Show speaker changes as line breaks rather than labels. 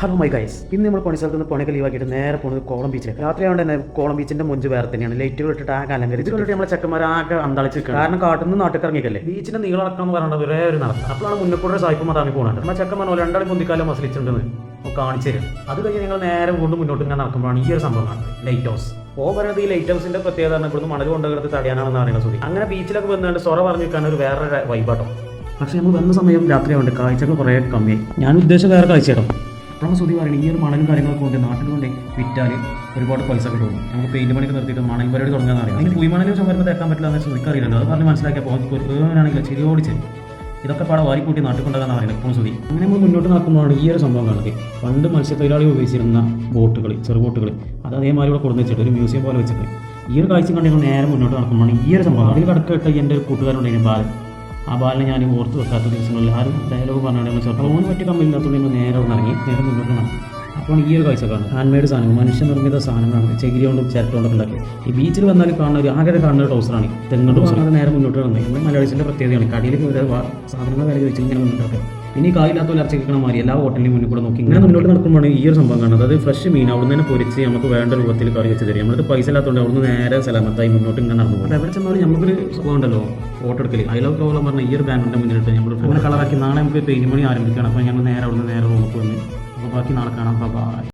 Hello my guys, ഇന്ന് നമ്മൾ പണി സ്ഥലത്ത് നിന്ന് പണിയൊക്കെ ലീവാക്കിയിട്ട് നേരെ പോകുന്നത് കോളം ബീച്ചിലേക്ക്. രാത്രിയാകൊണ്ട് തന്നെ കോളം ബീച്ചിന്റെ മുഞ്ച് വേറെ തന്നെയാണ്. ലൈറ്റുകൾ ഇട്ടിട്ട് ആകെ അലങ്കരിച്ച് കണ്ടിട്ട് നമ്മളെ ചെക്കന്മാരാകെ അന്താളിച്ച് നിൽക്കണം. കാരണം കാട്ടിൽ നിന്ന് നാട്ടിൽ ഇറങ്ങിക്കല്ലേ. ബീച്ചിന്റെ നീളം അടക്കം എന്ന് പറയുന്നത് ഒരേ ഒരു നടക്കും. അപ്പോഴാണ് മുന്നേക്കൂടെ സായിപ്പ് മതാമി പോകുന്നത്. നമ്മൾ ചെക്കന്മാർ രണ്ടാളും പൊന്തിക്കാലം മസിലിച്ചിട്ടുണ്ടെന്ന് കാണിച്ചു തരും. അത് കഴിഞ്ഞ് ഞങ്ങൾ നേരെ കൊണ്ട് മുന്നോട്ട് ഇങ്ങനെ നടക്കുമ്പോഴാണ് ഈ ഒരു സംഭവം കാണുന്നത്, ലൈറ്റ് ഹൗസ്. പറയുന്നത് ഈ ലൈറ്റ് ഹൗസിന്റെ പ്രത്യേകത ഇവിടുന്ന് മണൽ കൊണ്ടുകിടത്ത് തടയാനാണെന്ന് പറയുന്നത്. സുഖി അങ്ങനെ ബീച്ചിലൊക്കെ വന്നുകൊണ്ട് സൊറ പറഞ്ഞു നിൽക്കാൻ ഒരു വേറെ വൈബാട്ടോ. പക്ഷെ നമ്മൾ വന്ന സമയം രാത്രിയാവുണ്ട്, കാഴ്ചകൾ കുറേ കമ്മിയായി. ഞാൻ ഉദ്ദേശിച്ച വേറെ കാഴ്ചയാട്ടോ. അപ്പോഴാണ് സുധി പറയുന്നത് ഈ ഒരു മണലും കാര്യങ്ങളൊക്കെ കൊണ്ട് നാട്ടിൽ കൊണ്ട് വിറ്റാൽ ഒരുപാട് പൈസ കിട്ടും. നമുക്ക് പെയിന്റ് പണിക്ക് നിർത്തിയിട്ട് മണൽ പരിപാടി തുടങ്ങാൻ അറിയാം. അതിന് കുഴിമണൽ ചുമരുമ്പോൾ തേക്കാൻ പറ്റില്ല എന്ന് സുധിക്കറിയില്ലല്ലോ. അത് പറഞ്ഞ് മനസ്സിലാക്കിയപ്പോൾ ആണെങ്കിൽ ചെറിയോടിച്ച് ഇതൊക്കെ പാടെ വാരിക്കൂട്ടി നാട്ടിൽ കൊണ്ടുപോകാൻ അറിയില്ല ഇപ്പോൾ സുധി. അങ്ങനെ നമ്മൾ മുന്നോട്ട് നടക്കുമ്പോഴാണ് ഈ ഒരു സംഭവം കാണുന്നത്. പണ്ട് മത്സ്യത്തൊഴിലാളികൾ ഉപയോഗിച്ചിരുന്ന ബോട്ടുകൾ, ചെറുബോട്ടുകൾ, അത് അതേമാതിരി ഇവിടെ കൊടുന്ന് വെച്ചിട്ട് ഒരു മ്യൂസിയം പോലെ വെച്ചിട്ട് ഈ ഒരു കാഴ്ച കണ്ട് ഞങ്ങൾ നേരെ മുന്നോട്ട് നടക്കുമ്പോഴാണ് ഈ ഒരു സംഭവം. അതിൽ കടക്കിട്ട് എൻ്റെ ഒരു കൂട്ടുകാരുണ്ടായിരുന്നു ബാലൻ. ആ ബാലിനെ ഞാൻ ഓർത്ത് വെക്കാത്ത ദിവസങ്ങളിൽ ആരും ഡയലോഗ് പറഞ്ഞാൽ ചെറുപ്പം പറ്റി കമ്മില്ലാത്തത് നമ്മൾ നേരെ ഇറങ്ങി നേരെ മുന്നോട്ട് നടക്കും. അപ്പോൾ ഈ ഒരു കാഴ്ച കാണുന്നത് ഹാൻഡ് മെയ്ഡ് സാധനങ്ങൾ, മനുഷ്യനിർമ്മിത സാധനങ്ങളാണ്. ചകിരി കൊണ്ടും ചിരട്ട കൊണ്ടൊക്കെ ഉണ്ടാക്കി. ഈ ബീച്ചിൽ വന്നാൽ കാണുന്ന ഒരു ആകെ കാണുന്ന ടൗസറാണ് തെങ്ങ് ടൗസർ. അത് നേരെ മുന്നോട്ട് വന്നത് നമ്മുടെ മലയാളീസിൻ്റെ പ്രത്യേകതയാണ്. കടയിൽ സാധനങ്ങൾ വില വെച്ച് ഇങ്ങനെ മുന്നോട്ട്. പിന്നെ ഈ കായില്ലാത്ത ഇറച്ചിക്കണ മാതിരി എല്ലാ ഹോട്ടലിലും മുന്നിൽ കൂടെ നോക്കി ഇങ്ങനെ മുന്നോട്ട് നടക്കുമ്പോഴാണ് ഈ ഒരു സംഭവം കാണുന്നത്. അത് ഫ്രഷ് മീൻ അവിടെ നിന്ന് പൊരിച്ച് നമുക്ക് വേണ്ട രൂപത്തിൽ കറി വെച്ച് തരും. നമ്മൾക്ക് പൈസ ഇല്ലാത്തതുകൊണ്ട് അവിടെ നിന്ന് നേരെ സലാമത്തായി മുന്നോട്ട് ഇങ്ങനെ നടന്നു പോകും. എവിടെ ചെന്നാലും നമുക്കൊരു സുഖം ഉണ്ടല്ലോ ഫോട്ടോ എടുക്കൽ. അതിലൊക്കെ പ്രോബ്ലം പറഞ്ഞാൽ ഈ ഒരു ബാങ്കിൻ്റെ മുന്നിലിട്ട് നമ്മൾ അങ്ങനെ കളറാക്കി നാളെ നമുക്ക് പെയിന്റ് പണി ആരംഭിക്കണം. അപ്പോൾ ഞങ്ങൾ നേരെ അവിടെ നിന്ന് നേരെ റൂമിൽ വന്ന് അപ്പോൾ ബാക്കി നാളെ കാണാം. ബൈ.